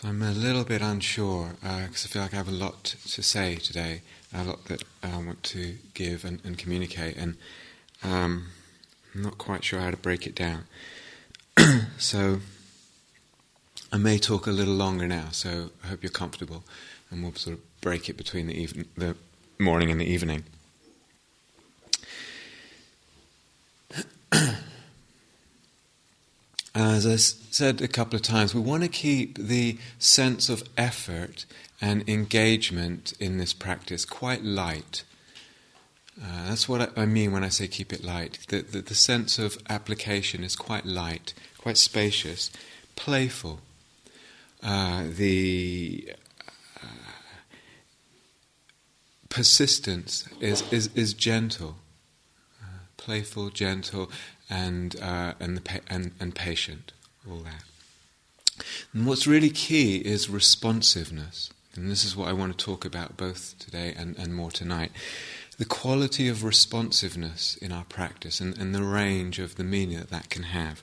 So I'm a little bit unsure because I feel like I have a lot to say today, a lot that I want to give and communicate, and I'm not quite sure how to break it down. So I may talk a little longer now, so I hope you're comfortable, and we'll sort of break it between the morning and the evening. As I said a couple of times, we want to keep the sense of effort and engagement in this practice quite light. That's what I mean when I say keep it light. The sense of application is quite light, quite spacious, playful. The persistence is gentle, playful, gentle, and patient. All that. And what's really key is responsiveness, and this is what I want to talk about both today and more tonight. The quality of responsiveness in our practice and the range of the meaning that can have.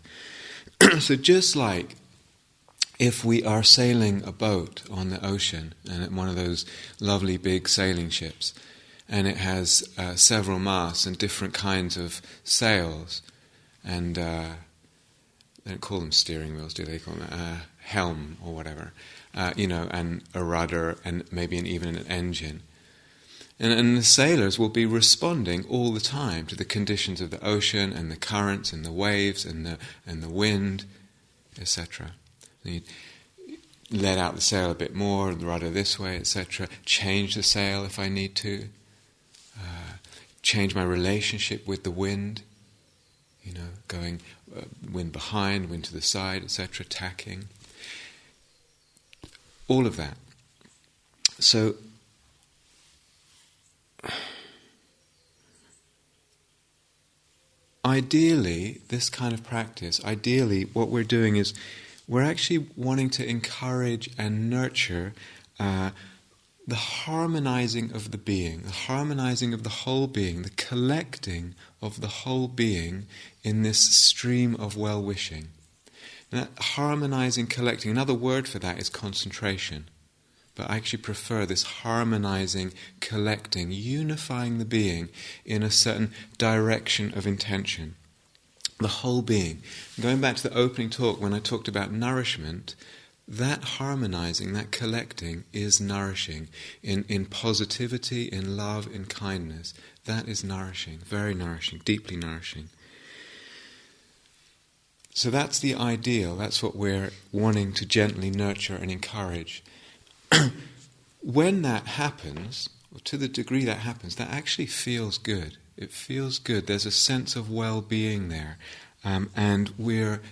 So just like if we are sailing a boat on the ocean, and one of those lovely big sailing ships, and it has several masts and different kinds of sails, and they don't call them steering wheels, do they? Call them helm or whatever, and a rudder and maybe even an engine. And the sailors will be responding all the time to the conditions of the ocean and the currents and the waves and the wind, etc. You let out the sail a bit more, the rudder this way, etc. Change the sail if I need to. Change my relationship with the wind. Going wind behind, wind to the side, etc. Tacking. All of that. So ideally, this kind of practice, what we're doing is we're actually wanting to encourage and nurture the harmonizing of the being, the harmonizing of the whole being, the collecting of the whole being in this stream of well-wishing. And that harmonizing, collecting, another word for that is concentration. But I actually prefer this harmonizing, collecting, unifying the being in a certain direction of intention. The whole being. Going back to the opening talk when I talked about nourishment, that harmonizing, that collecting is nourishing. In positivity, in love, in kindness. That is nourishing, very nourishing, deeply nourishing. So that's the ideal, that's what we're wanting to gently nurture and encourage. When that happens, or to the degree that happens, that actually feels good. It feels good. There's a sense of well-being there, and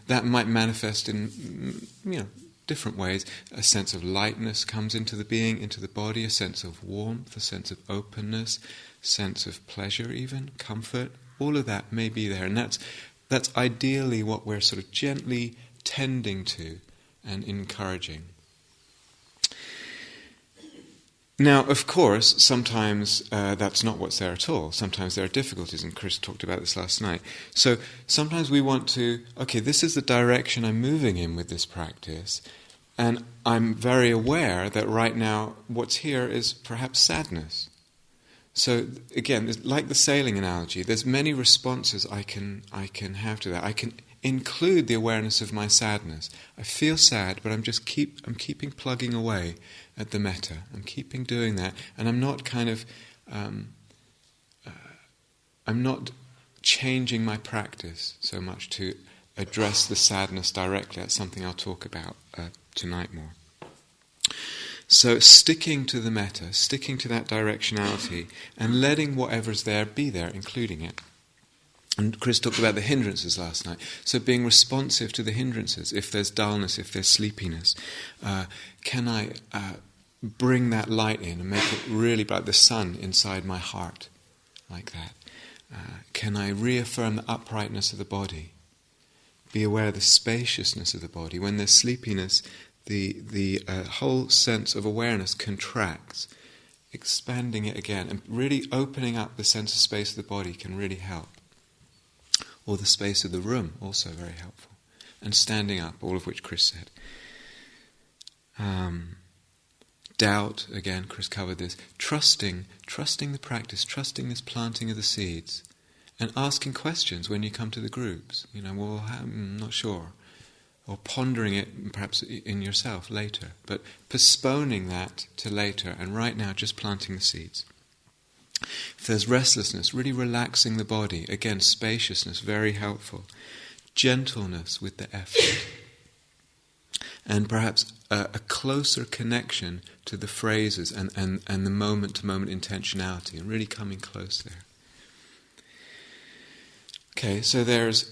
that might manifest in different ways. A sense of lightness comes into the being, into the body. A sense of warmth, a sense of openness, sense of pleasure, even comfort. All of that may be there, and that's ideally what we're sort of gently tending to and encouraging. Now, of course, sometimes that's not what's there at all. Sometimes there are difficulties, and Chris talked about this last night. So sometimes we want to, this is the direction I'm moving in with this practice, and I'm very aware that right now what's here is perhaps sadness. So again, like the sailing analogy, there's many responses I can have to that. I can include the awareness of my sadness. I feel sad, but I'm keeping plugging away at the metta. I'm keeping doing that, and I'm not I'm not changing my practice so much to address the sadness directly. That's something I'll talk about tonight more. So sticking to the metta, sticking to that directionality, and letting whatever's there be there, including it. And Chris talked about the hindrances last night. So being responsive to the hindrances. If there's dullness, if there's sleepiness, can I bring that light in and make it really like the sun inside my heart, like that? Can I reaffirm the uprightness of the body? Be aware of the spaciousness of the body. When there's sleepiness, the whole sense of awareness contracts. Expanding it again and really opening up the sense of space of the body can really help. Or the space of the room, also very helpful. And standing up, all of which Chris said. Doubt, again, Chris covered this. Trusting the practice, trusting this planting of the seeds, and asking questions when you come to the groups. I'm not sure. Or pondering it perhaps in yourself later. But postponing that to later, and right now just planting the seeds. If there's restlessness, really relaxing the body. Again, spaciousness, very helpful. Gentleness with the effort. And perhaps a closer connection to the phrases and the moment-to-moment intentionality, and really coming close there. Okay, so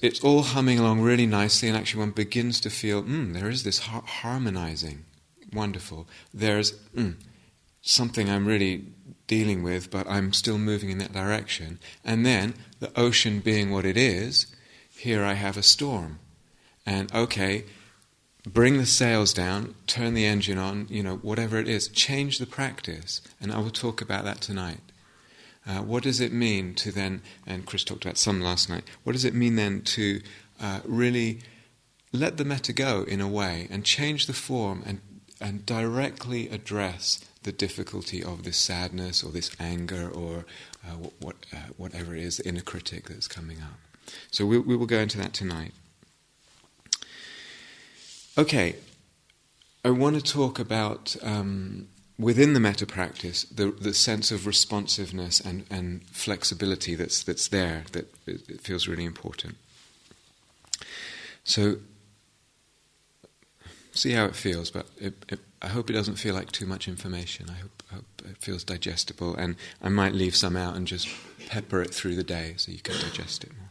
it's all humming along really nicely, and actually one begins to feel, there is this harmonizing. Wonderful. There's something I'm really dealing with, but I'm still moving in that direction. And then, the ocean being what it is, here I have a storm. And okay, bring the sails down, turn the engine on, whatever it is, change the practice. And I will talk about that tonight. What does it mean to then, and Chris talked about some last night, what does it mean then to really let the metta go in a way and change the form and directly address the difficulty of this sadness or this anger or whatever it is, the inner critic that's coming up. So we will go into that tonight. Okay, I want to talk about, within the metta practice, the sense of responsiveness and flexibility that's there, that it feels really important. So, see how it feels, but I hope it doesn't feel like too much information. I hope it feels digestible, and I might leave some out and just pepper it through the day so you can digest it more.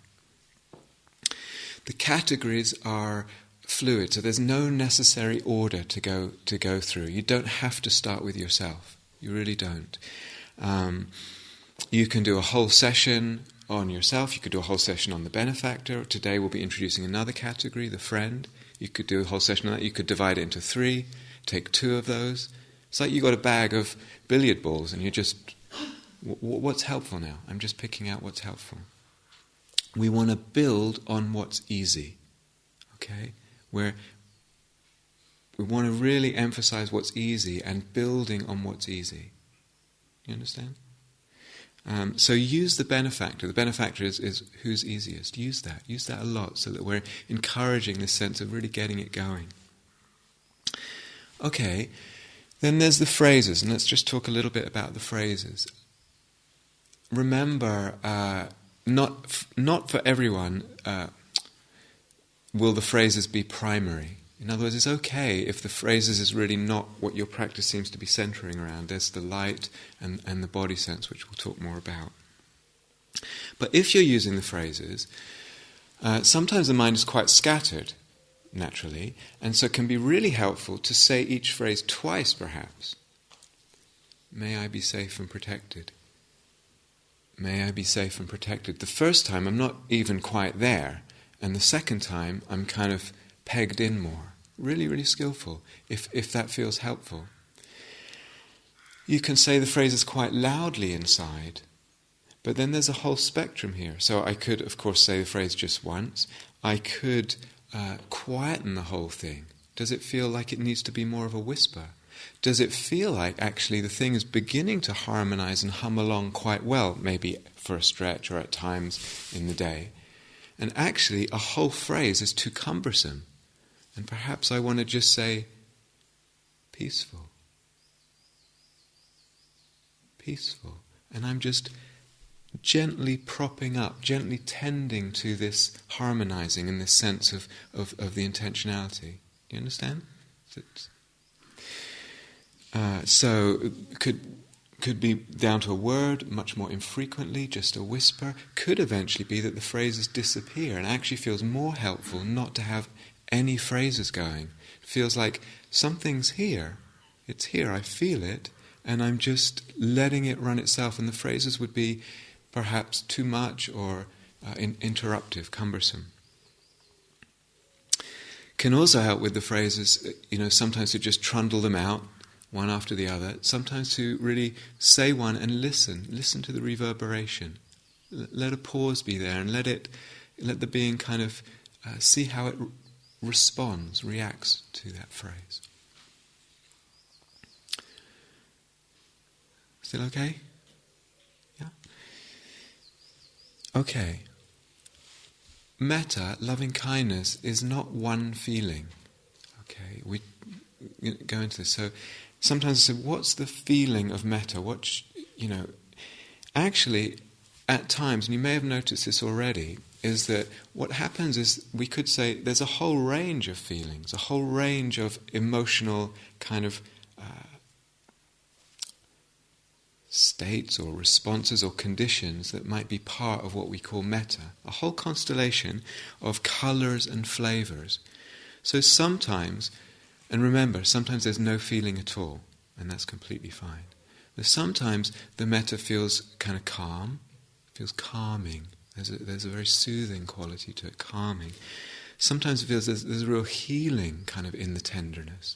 The categories are fluid, so there's no necessary order to go through. You don't have to start with yourself. You really don't. You can do a whole session on yourself. You could do a whole session on the benefactor. Today we'll be introducing another category, the friend. You could do a whole session on that. You could divide it into 3, take 2 of those. It's like you got a bag of billiard balls and you're just, what's helpful now? I'm just picking out what's helpful. We want to build on what's easy, okay? Where we want to really emphasize what's easy and building on what's easy. You understand? So use the benefactor. The benefactor is who's easiest. Use that. Use that a lot so that we're encouraging this sense of really getting it going. Okay, then there's the phrases, and let's just talk a little bit about the phrases. Remember, not for everyone will the phrases be primary. In other words, it's okay if the phrases is really not what your practice seems to be centering around. There's the light and the body sense, which we'll talk more about. But if you're using the phrases, sometimes the mind is quite scattered, naturally, and so it can be really helpful to say each phrase twice, perhaps. May I be safe and protected. May I be safe and protected. The first time I'm not even quite there, and the second time I'm kind of pegged in more. Really, really skillful, if that feels helpful. You can say the phrases quite loudly inside, but then there's a whole spectrum here. So I could, of course, say the phrase just once. I could quieten the whole thing. Does it feel like it needs to be more of a whisper? Does it feel like actually the thing is beginning to harmonize and hum along quite well, maybe for a stretch or at times in the day? And actually a whole phrase is too cumbersome. And perhaps I want to just say, peaceful. Peaceful. And I'm just gently propping up, gently tending to this harmonizing and this sense of the intentionality. Do you understand? So could be down to a word, much more infrequently, just a whisper. Could eventually be that the phrases disappear and actually feels more helpful not to have any phrases going. It feels like something's here. It's here, I feel it, and I'm just letting it run itself, and the phrases would be perhaps too much or interruptive, cumbersome. Can also help with the phrases, sometimes to just trundle them out, one after the other, sometimes to really say one and listen to the reverberation. Let a pause be there and let the being kind of see how it responds, reacts to that phrase. Still okay? Yeah? Okay. Metta, loving kindness, is not one feeling. Okay, we go into this. So sometimes I say, what's the feeling of metta? Actually, at times, and you may have noticed this already, is that what happens is we could say there's a whole range of feelings, a whole range of emotional kind of states or responses or conditions that might be part of what we call metta, a whole constellation of colours and flavours. So sometimes, and remember, sometimes there's no feeling at all, and that's completely fine. But sometimes the metta feels kind of calm, feels calming. There's a very soothing quality to it, calming. Sometimes it feels there's a real healing kind of in the tenderness.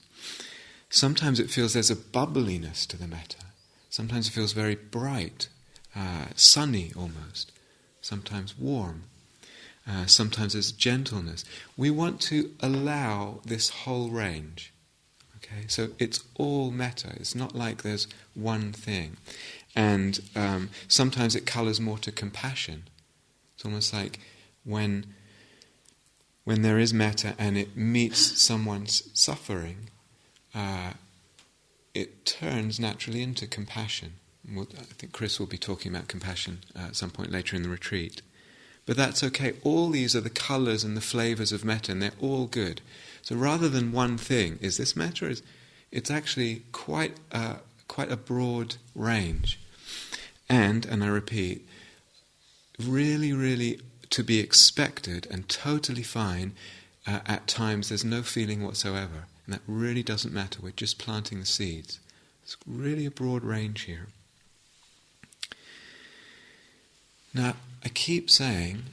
Sometimes it feels there's a bubbliness to the metta. Sometimes it feels very bright, sunny almost. Sometimes warm. Sometimes there's gentleness. We want to allow this whole range. Okay, so it's all metta. It's not like there's one thing. And sometimes it colours more to compassion. It's almost like when there is metta and it meets someone's suffering, it turns naturally into compassion. I think Chris will be talking about compassion at some point later in the retreat. But that's okay. All these are the colours and the flavours of metta, and they're all good. So rather than one thing, is this metta? It's actually quite a broad range. And I repeat, really, really to be expected and totally fine. At times there's no feeling whatsoever. And that really doesn't matter. We're just planting the seeds. It's really a broad range here. Now, I keep saying,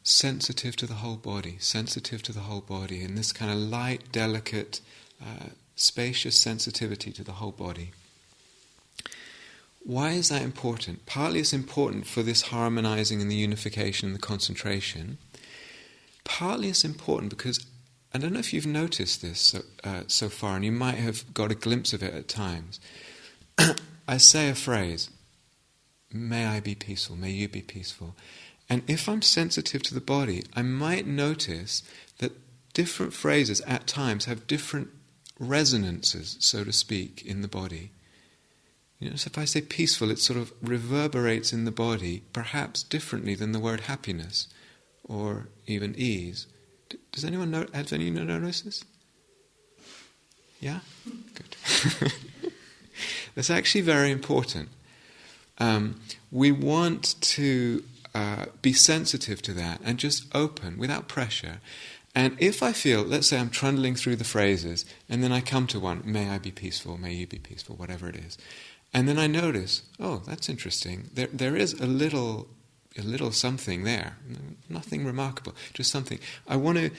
sensitive to the whole body, and this kind of light, delicate, spacious sensitivity to the whole body. Why is that important? Partly it's important for this harmonizing and the unification and the concentration. Partly it's important because, I don't know if you've noticed this so far, and you might have got a glimpse of it at times. I say a phrase, may I be peaceful, may you be peaceful. And if I'm sensitive to the body, I might notice that different phrases at times have different resonances, so to speak, in the body. So if I say peaceful, it sort of reverberates in the body, perhaps differently than the word happiness, or even ease. Does anyone know? Has anyone noticed this? Yeah? Good. That's actually very important. We want to be sensitive to that and just open without pressure. And if I feel, let's say I'm trundling through the phrases, and then I come to one, may I be peaceful, may you be peaceful, whatever it is. And then I notice, oh, that's interesting. There is a little something there. Nothing remarkable, just something. I want to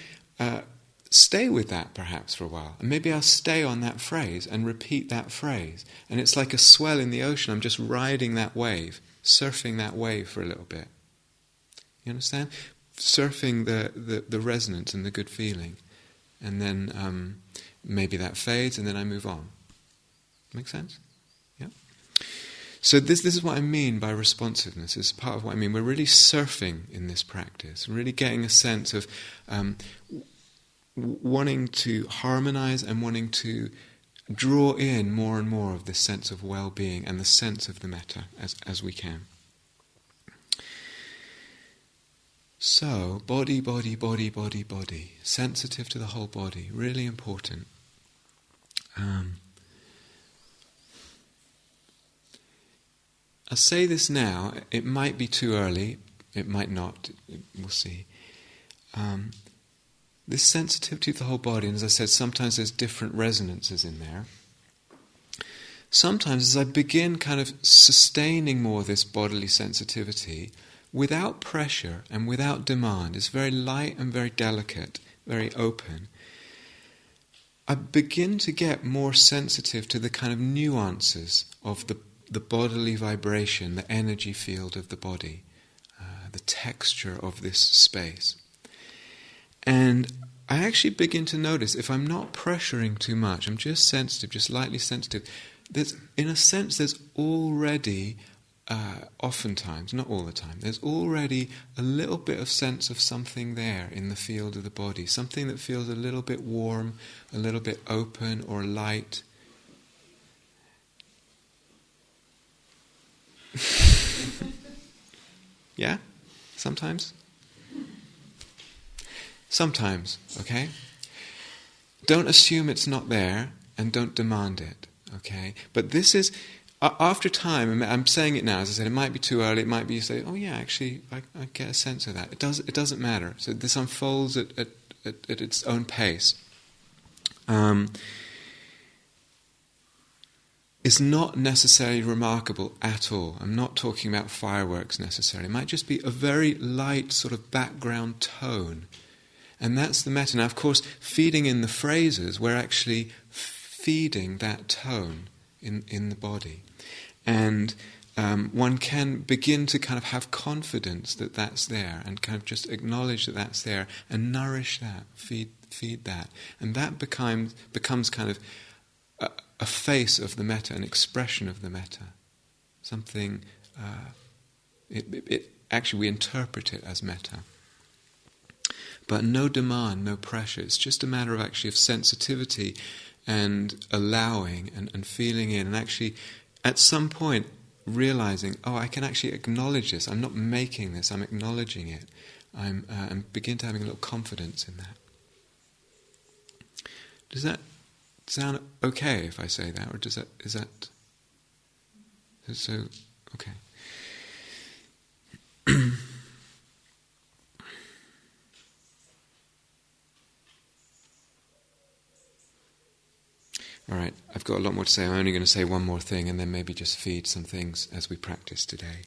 stay with that perhaps for a while. And maybe I'll stay on that phrase and repeat that phrase. And it's like a swell in the ocean. I'm just riding that wave, surfing that wave for a little bit. You understand? Surfing the resonance and the good feeling. And then maybe that fades and then I move on. Make sense? Yeah? So this is what I mean by responsiveness. It's part of what I mean. We're really surfing in this practice, really getting a sense of wanting to harmonize and wanting to draw in more and more of this sense of well-being and the sense of the metta as we can. So, body, sensitive to the whole body, really important. I'll say this now, it might be too early, it might not, we'll see. This sensitivity to the whole body, and as I said, sometimes there's different resonances in there. Sometimes as I begin kind of sustaining more of this bodily sensitivity, without pressure and without demand, it's very light and very delicate, very open, I begin to get more sensitive to the kind of nuances of the bodily vibration, the energy field of the body, the texture of this space. And I actually begin to notice, if I'm not pressuring too much, I'm just sensitive, just lightly sensitive, in a sense, there's already, oftentimes, not all the time, there's already a little bit of sense of something there in the field of the body, something that feels a little bit warm, a little bit open or light. Yeah? Sometimes? Sometimes, okay? Don't assume it's not there and don't demand it, okay? But this is, after time, I'm saying it now, as I said, it might be too early, it might be you say, oh yeah, actually, I get a sense of that. It doesn't matter. So this unfolds at its own pace. Is not necessarily remarkable at all. I'm not talking about fireworks necessarily. It might just be a very light sort of background tone. And that's the metta. Now, of course, feeding in the phrases, we're actually feeding that tone in the body. And one can begin to kind of have confidence that that's there and kind of just acknowledge that that's there and nourish that, feed that. And that becomes kind of a face of the metta, an expression of the metta. Something, actually we interpret it as metta. But no demand, no pressure. It's just a matter of actually of sensitivity and allowing and feeling in and actually at some point realizing, oh, I can actually acknowledge this. I'm not making this, I'm acknowledging it. And begin to having a little confidence in that. Does that sound okay if I say that, or is that so okay? All right, I've got a lot more to say. I'm only going to say one more thing and then maybe just feed some things as we practice today.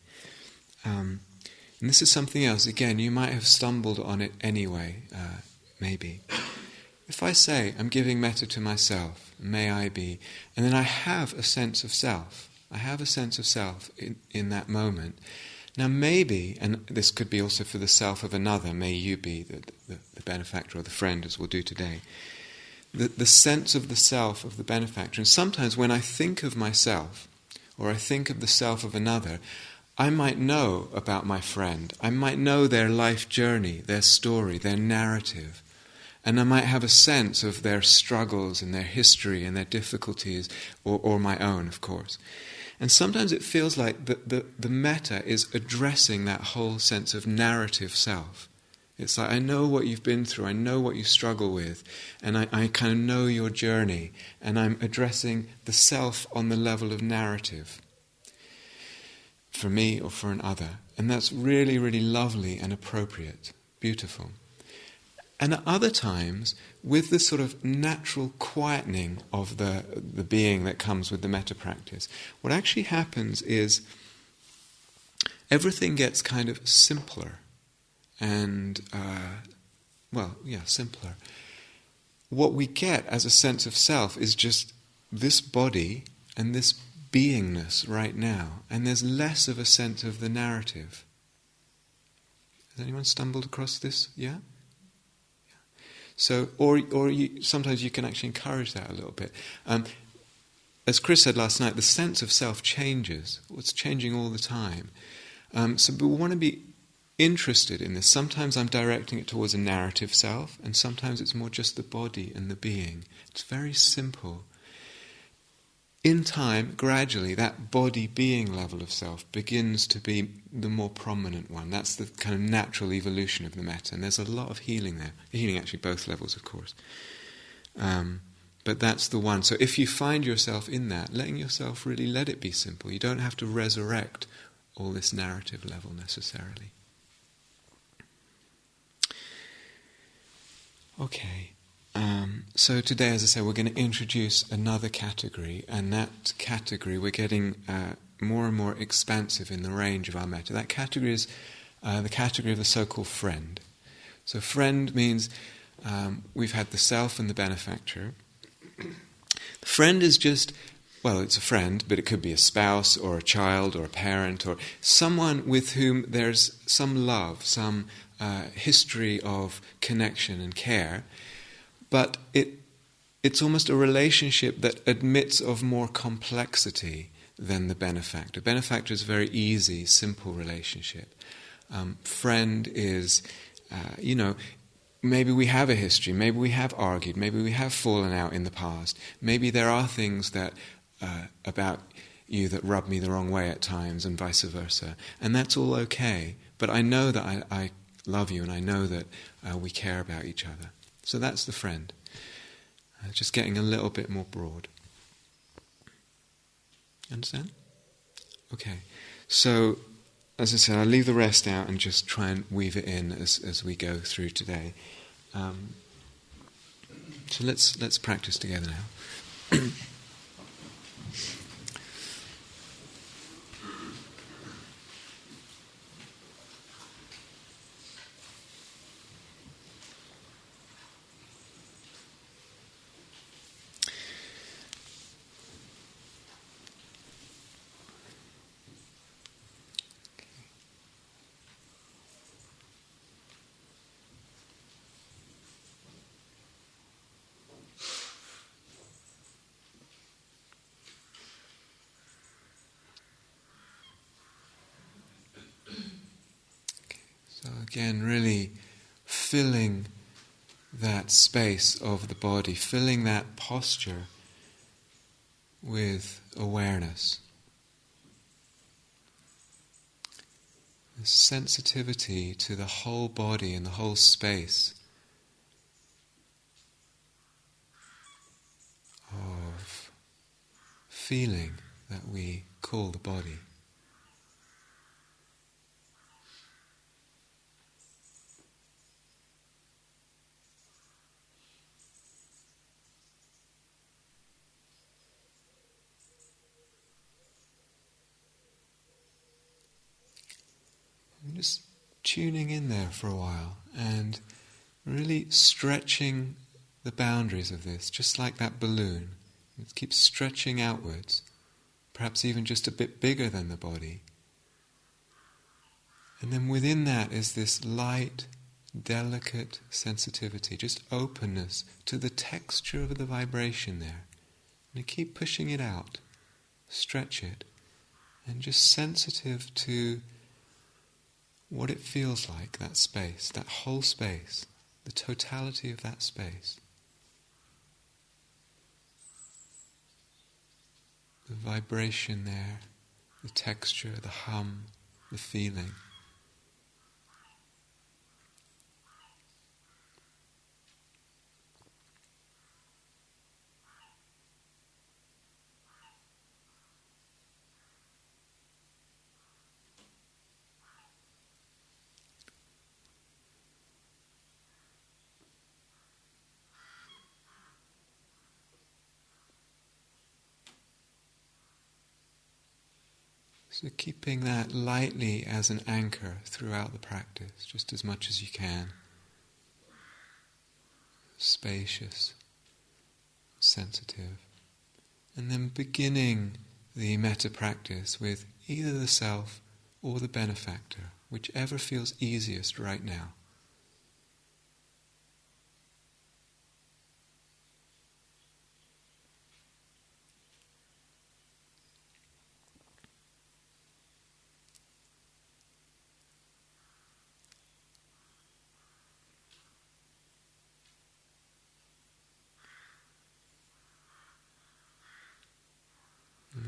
And this is something else. Again, you might have stumbled on it anyway, maybe. If I say, I'm giving metta to myself, may I be, and then I have a sense of self. I have a sense of self in that moment. Now maybe, and this could be also for the self of another, may you be the benefactor or the friend, as we'll do today. The sense of the self of the benefactor. And sometimes when I think of myself, or I think of the self of another, I might know about my friend. I might know their life journey, their story, their narrative. And I might have a sense of their struggles and their history and their difficulties, or my own, of course. And sometimes it feels like the metta is addressing that whole sense of narrative self. It's like, I know what you've been through, I know what you struggle with, and I kind of know your journey, and I'm addressing the self on the level of narrative, for me or for another. And that's really, really lovely and appropriate, beautiful. And at other times, with the sort of natural quietening of the being that comes with the metta practice, what actually happens is everything gets kind of simpler and, simpler. What we get as a sense of self is just this body and this beingness right now, and there's less of a sense of the narrative. Has anyone stumbled across this? Yeah? So, sometimes you can actually encourage that a little bit. As Chris said last night, the sense of self changes. It's changing all the time. But we want to be interested in this. Sometimes I'm directing it towards a narrative self, and sometimes it's more just the body and the being. It's very simple. In time, gradually, that body-being level of self begins to be the more prominent one. That's the kind of natural evolution of the metta, and there's a lot of healing there. Healing actually both levels, of course. But that's the one. So if you find yourself in that, letting yourself really let it be simple. You don't have to resurrect all this narrative level necessarily. Okay. So today, as I say, we're going to introduce another category, and that category we're getting more and more expansive in the range of our metta. That category is the category of the so-called friend. So friend means we've had the self and the benefactor. The friend is just, it's a friend, but it could be a spouse or a child or a parent or someone with whom there's some love, some history of connection and care. But it's almost a relationship that admits of more complexity than the benefactor. Benefactor is a very easy, simple relationship. Friend is, maybe we have a history, maybe we have argued, maybe we have fallen out in the past, maybe there are things that about you that rub me the wrong way at times, and vice versa. And that's all okay. But I know that I love you, and I know that we care about each other. So that's the friend. Just getting a little bit more broad. Understand? Okay. So, as I said, I'll leave the rest out and just try and weave it in as we go through today. So let's practice together now. So again, really filling that space of the body, filling that posture with awareness. The sensitivity to the whole body and the whole space of feeling that we call the body. Just tuning in there for a while and really stretching the boundaries of this, just like that balloon. It keeps stretching outwards, perhaps even just a bit bigger than the body. And then within that is this light, delicate sensitivity, just openness to the texture of the vibration there. And you keep pushing it out, stretch it, and just sensitive to what it feels like, that space, that whole space, the totality of that space. The vibration there, the texture, the hum, the feeling. So keeping that lightly as an anchor throughout the practice, just as much as you can. Spacious, sensitive. And then beginning the metta practice with either the self or the benefactor, whichever feels easiest right now.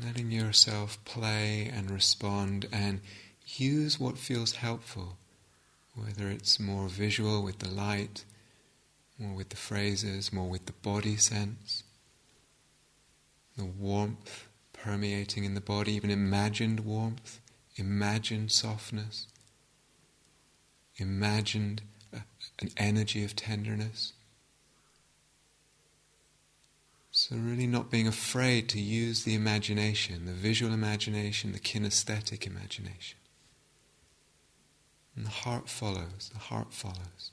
Letting yourself play and respond and use what feels helpful, whether it's more visual with the light, more with the phrases, more with the body sense, the warmth permeating in the body, even imagined warmth, imagined softness, imagined an energy of tenderness. So really not being afraid to use the imagination, the visual imagination, the kinesthetic imagination. And the heart follows, the heart follows.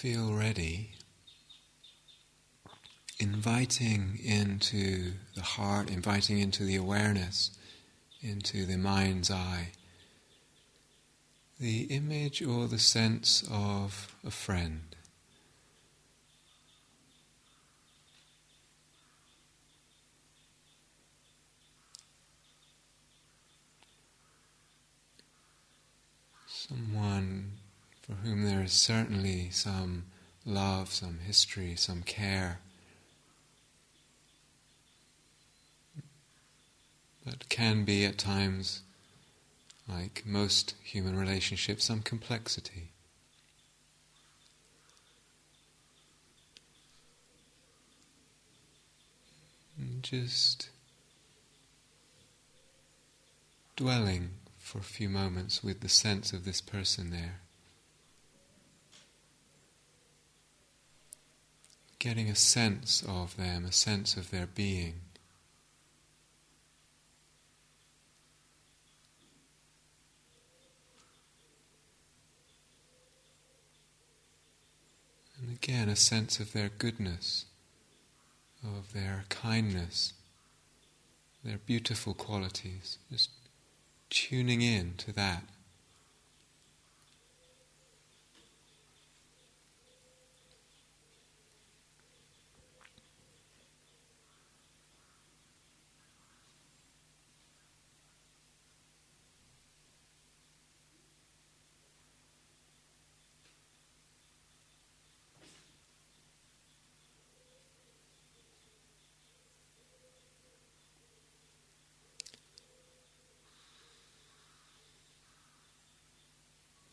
feel ready, inviting into the heart, inviting into the awareness, into the mind's eye, the image or the sense of a friend. Someone for whom there is certainly some love, some history, some care, but can be at times, like most human relationships, some complexity. And just dwelling for a few moments with the sense of this person there. Getting a sense of them, a sense of their being. And again, a sense of their goodness, of their kindness, their beautiful qualities. Just tuning in to that.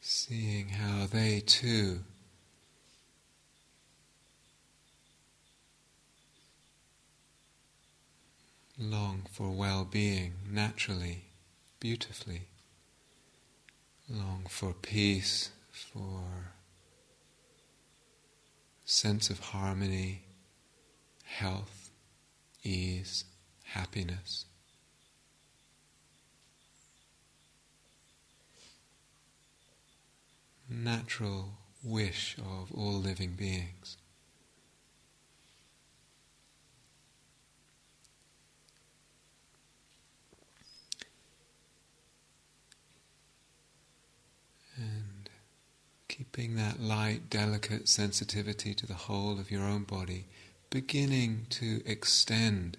Seeing how they too long for well-being naturally, beautifully, long for peace, for sense of harmony, health, ease, happiness. Natural wish of all living beings. And keeping that light, delicate sensitivity to the whole of your own body, beginning to extend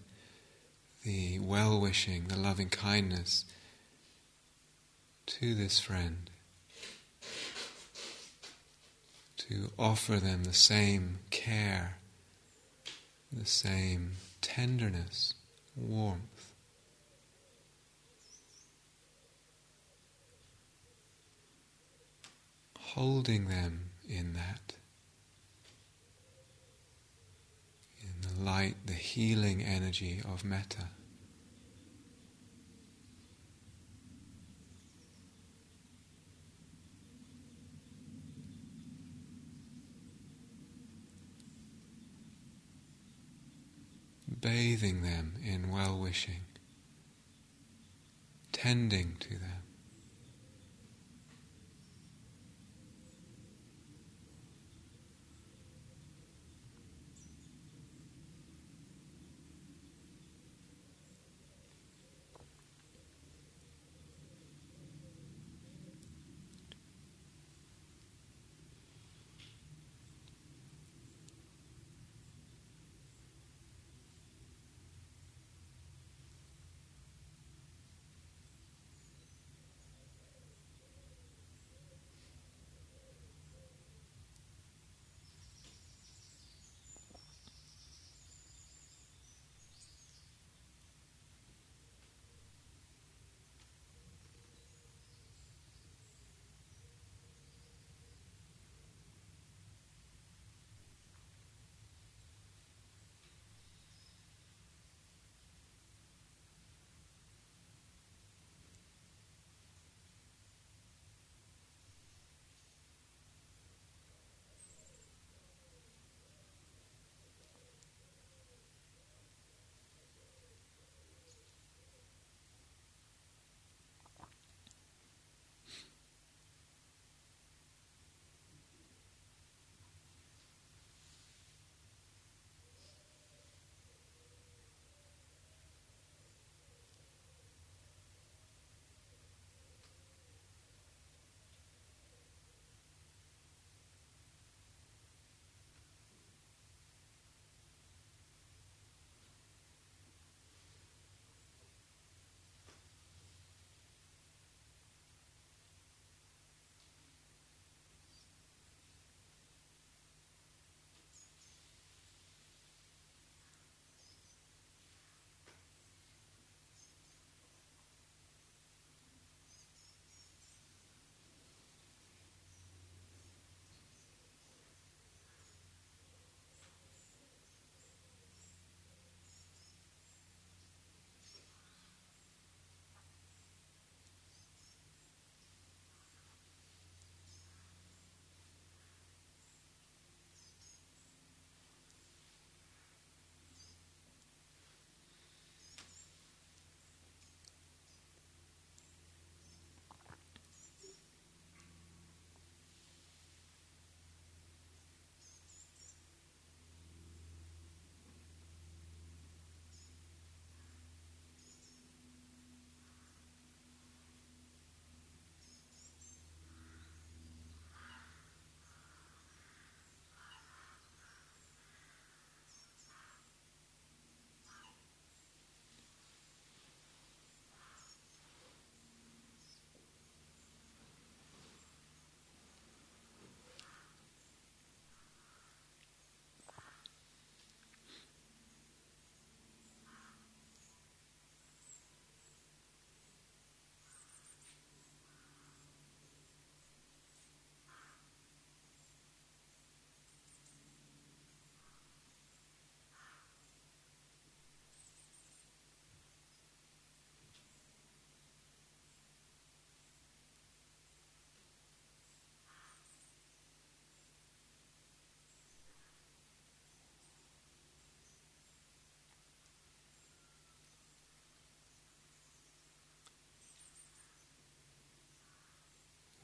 the well-wishing, the loving kindness to this friend. To offer them the same care, the same tenderness, warmth. Holding them in that, in the light, the healing energy of Metta. Bathing them in well-wishing, tending to them.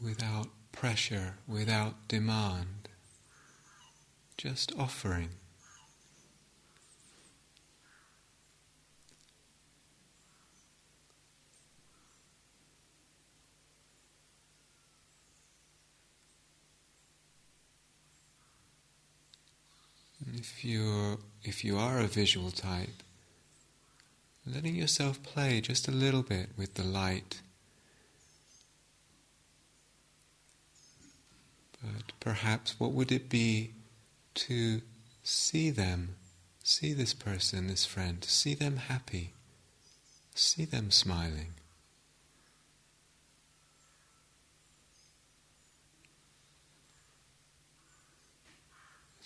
without pressure, without demand, just offering. If you are a visual type, letting yourself play just a little bit with the light. But perhaps what would it be to see them, see this person, this friend, see them happy, see them smiling.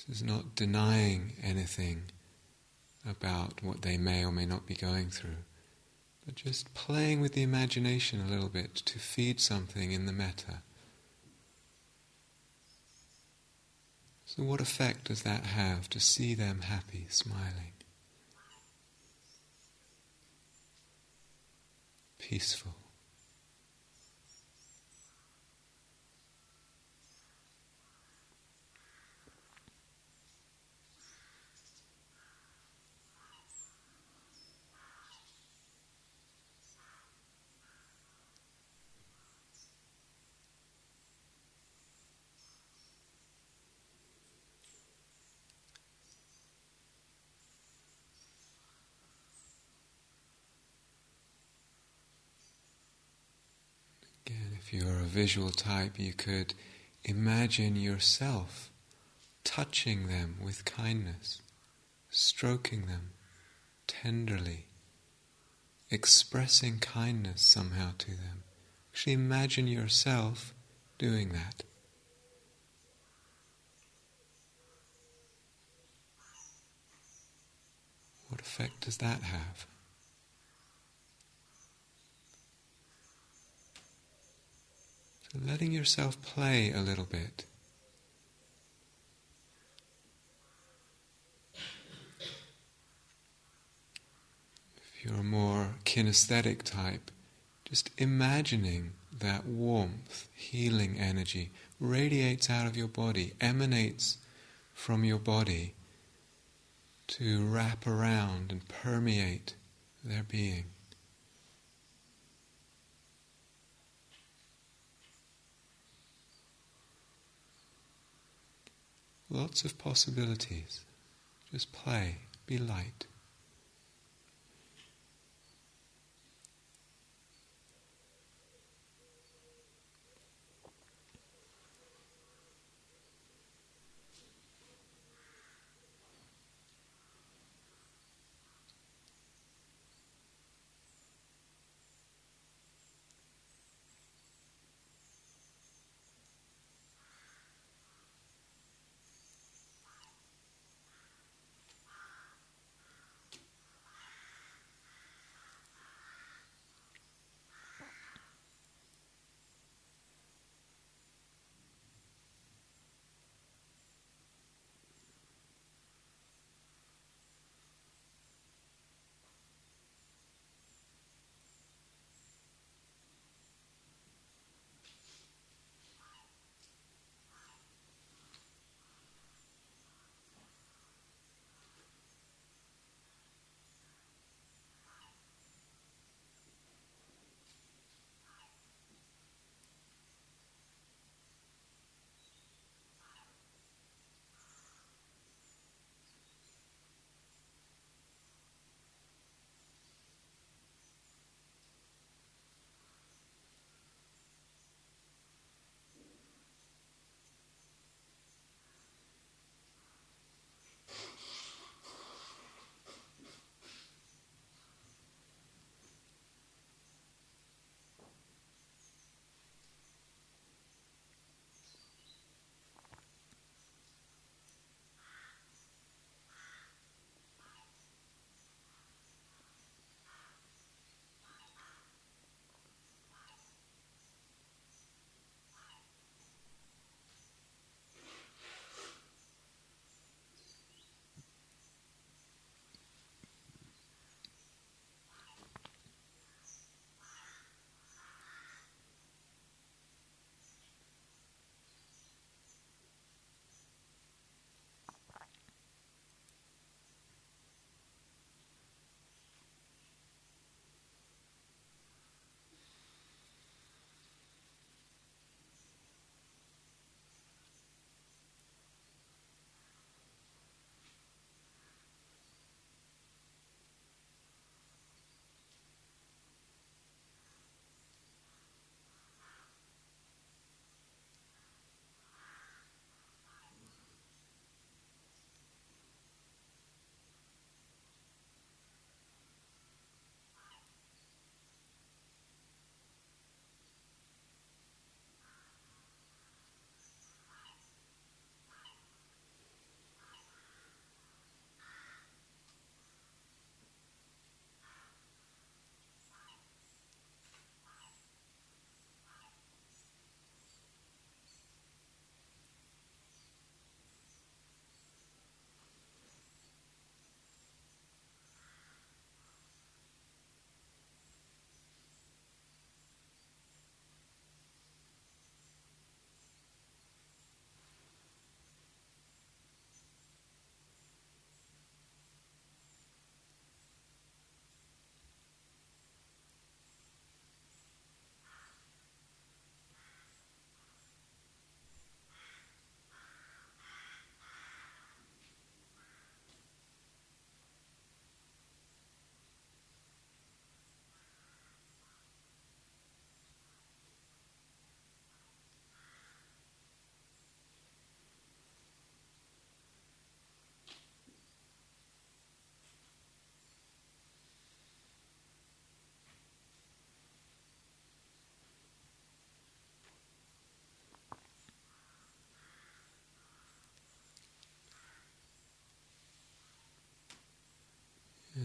This is not denying anything about what they may or may not be going through, but just playing with the imagination a little bit to feed something in the metta. So what effect does that have to see them happy, smiling, peaceful? Again, if you're a visual type, you could imagine yourself touching them with kindness, stroking them tenderly, expressing kindness somehow to them. Actually imagine yourself doing that. What effect does that have? So letting yourself play a little bit. If you're a more kinesthetic type, just imagining that warmth, healing energy radiates out of your body, emanates from your body to wrap around and permeate their being. Lots of possibilities. Just play, be light.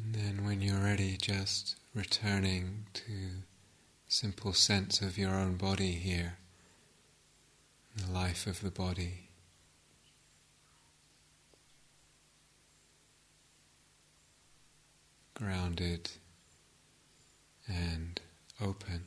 And then when you're ready, just returning to simple sense of your own body here, the life of the body. Grounded and open.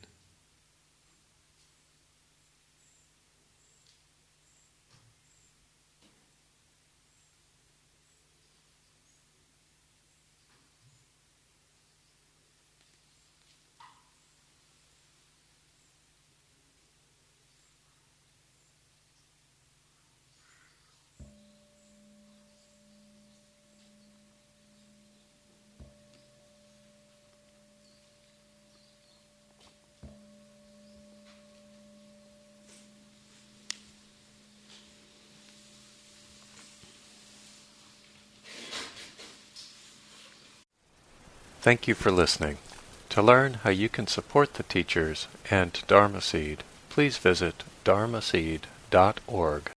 Thank you for listening. To learn how you can support the teachers and Dharma Seed, please visit dharmaseed.org.